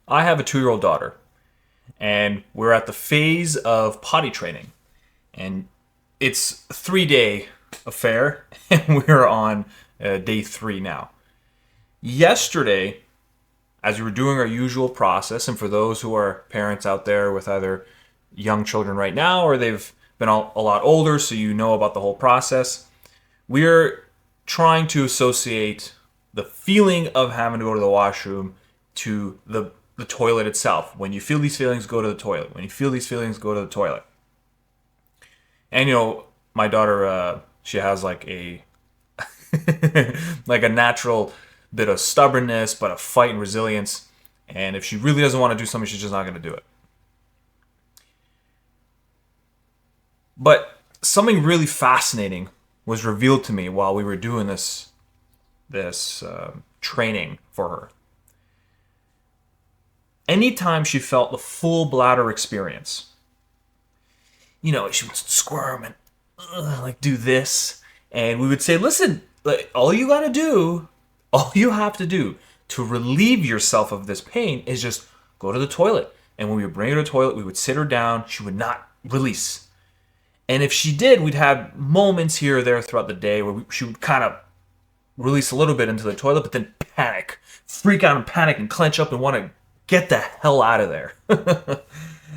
I have a 2-year-old daughter, and we're at the phase of potty training. And it's a 3-day affair, and we're on day 3 now. Yesterday, as we were doing our usual process, and for those who are parents out there with either young children right now or they've been a lot older, so you know about the whole process, we're trying to associate the feeling of having to go to the washroom to the toilet itself. When you feel these feelings, go to the toilet. When you feel these feelings, go to the toilet. And my daughter, she has like a like a natural bit of stubbornness, but a fight and resilience. And if she really doesn't want to do something, she's just not going to do it. But something really fascinating was revealed to me while we were doing this training for her. Anytime she felt the full bladder experience, she would squirm and like do this, and we would say, "Listen, like, all you have to do to relieve yourself of this pain is just go to the toilet." And when we would bring her to the toilet, we would sit her down. She would not release. And if she did, we'd have moments here or there throughout the day where she would kind of release a little bit into the toilet, but then freak out and panic and clench up and want to get the hell out of there.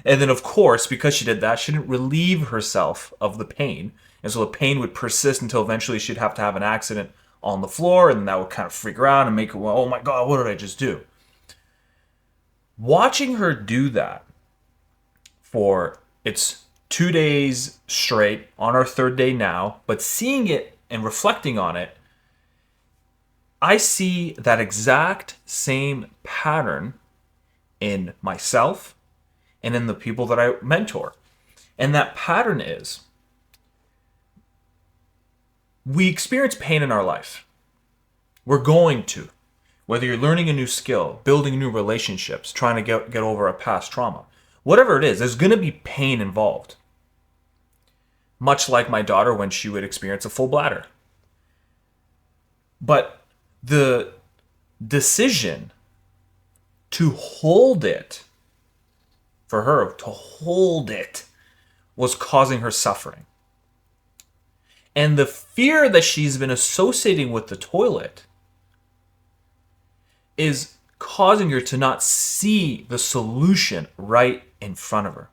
And then, of course, because she did that, she didn't relieve herself of the pain. And so the pain would persist until eventually she'd have to have an accident on the floor, and that would kind of freak her out and make her, oh my God, what did I just do? Watching her do that for its 2 days straight, on our 3rd day now, but seeing it and reflecting on it, I see that exact same pattern in myself and in the people that I mentor. And that pattern is, we experience pain in our life. We're going to. Whether you're learning a new skill, building new relationships, trying to get over a past trauma, whatever it is, there's going to be pain involved. Much like my daughter when she would experience a full bladder. But the decision to hold it, for her to hold it, was causing her suffering. And the fear that she's been associating with the toilet is causing her to not see the solution right in front of her.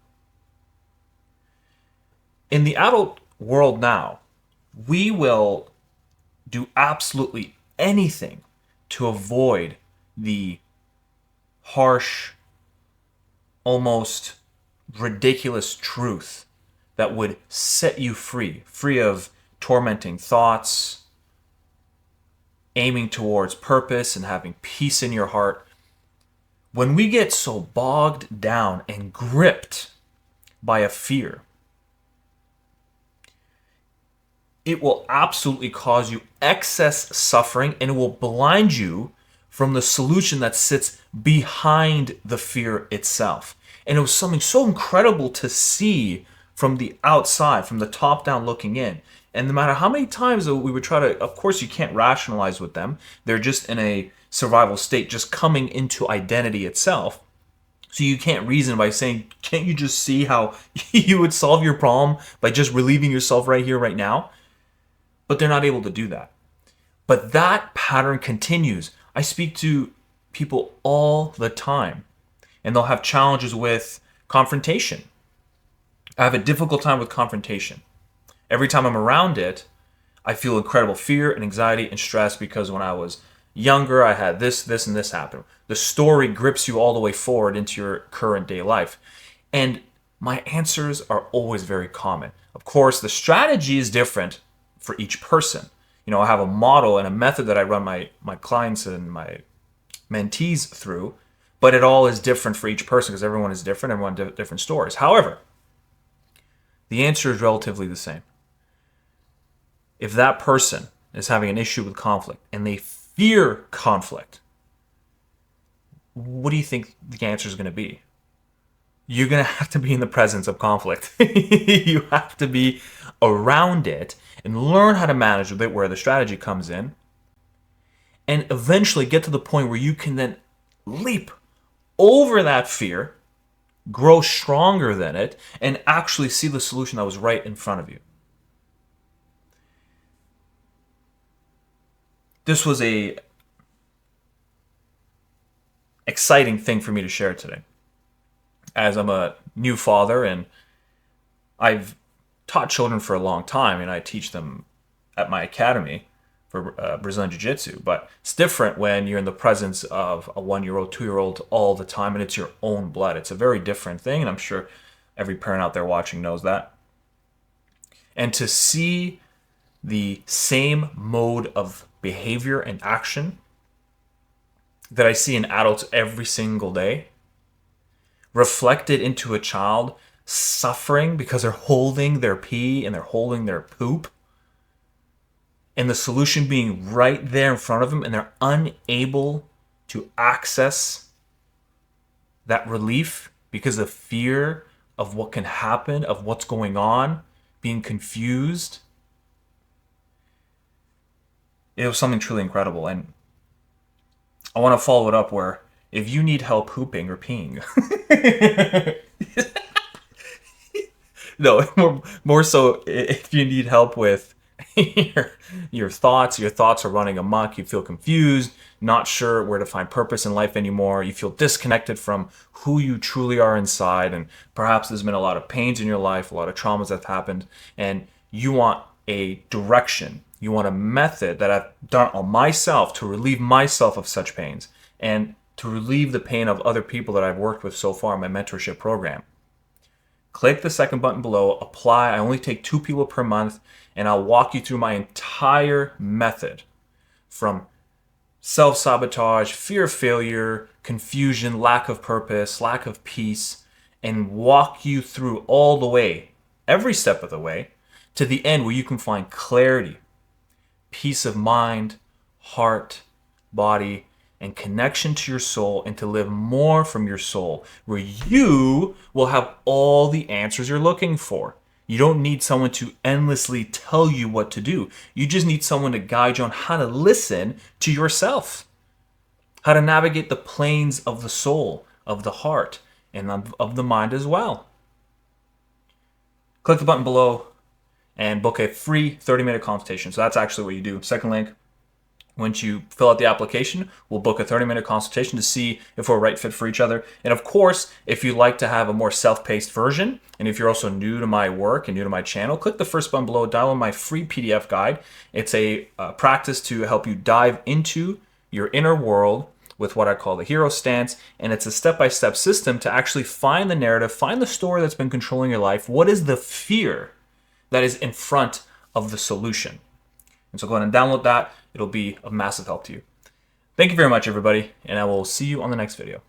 In the adult world now, we will do absolutely anything to avoid the harsh, almost ridiculous truth that would set you free of tormenting thoughts, aiming towards purpose and having peace in your heart. When we get so bogged down and gripped by a fear, it will absolutely cause you excess suffering, and it will blind you from the solution that sits behind the fear itself. And it was something so incredible to see from the outside, from the top down looking in. And no matter how many times we would try to, of course you can't rationalize with them. They're just in a survival state, just coming into identity itself. So you can't reason by saying, can't you just see how you would solve your problem by just relieving yourself right here, right now? But they're not able to do that. But that pattern continues. I speak to people all the time, and they'll have challenges with confrontation. I have a difficult time with confrontation. Every time I'm around it, I feel incredible fear and anxiety and stress because when I was younger, I had this, and this happen. The story grips you all the way forward into your current day life. And my answers are always very common. Of course, the strategy is different for each person. I have a model and a method that I run my clients and my mentees through, but it all is different for each person because everyone is different, everyone has different stories. However, the answer is relatively the same. If that person is having an issue with conflict and they fear conflict, what do you think the answer is going to be? You're going to have to be in the presence of conflict. You have to be around it and learn how to manage with it, where the strategy comes in, and eventually get to the point where you can then leap over that fear, grow stronger than it, and actually see the solution that was right in front of you. This was a exciting thing for me to share today, as I'm a new father and I've taught children for a long time, and I teach them at my academy for Brazilian Jiu-Jitsu. But it's different when you're in the presence of a 1-year-old, 2-year-old all the time, and it's your own blood. It's a very different thing, and I'm sure every parent out there watching knows that. And to see the same mode of behavior and action that I see in adults every single day reflected into a child suffering because they're holding their pee and they're holding their poop, and the solution being right there in front of them, and they're unable to access that relief because of fear of what can happen, of what's going on, being confused. It was something truly incredible. And I want to follow it up where if you need help pooping or peeing, no, more so if you need help with your thoughts are running amok, you feel confused, not sure where to find purpose in life anymore, you feel disconnected from who you truly are inside, and perhaps there's been a lot of pains in your life, a lot of traumas that have happened, and you want a direction, you want a method that I've done on myself to relieve myself of such pains and to relieve the pain of other people that I've worked with so far in my mentorship program. Click the second button below, apply. I only take 2 people per month, and I'll walk you through my entire method from self-sabotage, fear of failure, confusion, lack of purpose, lack of peace, and walk you through all the way, every step of the way, to the end where you can find clarity, peace of mind, heart, body, and connection to your soul, and to live more from your soul, where you will have all the answers you're looking for. You don't need someone to endlessly tell you what to do. You just need someone to guide you on how to listen to yourself, how to navigate the planes of the soul, of the heart, and of the mind as well. Click the button below and book a free 30-minute consultation. So that's actually what you do. Second link. Once you fill out the application, we'll book a 30-minute consultation to see if we're a right fit for each other. And of course, if you'd like to have a more self-paced version, and if you're also new to my work and new to my channel, click the first button below, download my free PDF guide. It's a practice to help you dive into your inner world with what I call the hero stance, and it's a step-by-step system to actually find the narrative, find the story that's been controlling your life. What is the fear that is in front of the solution? And so go ahead and download that. It'll be of massive help to you. Thank you very much, everybody, and I will see you on the next video.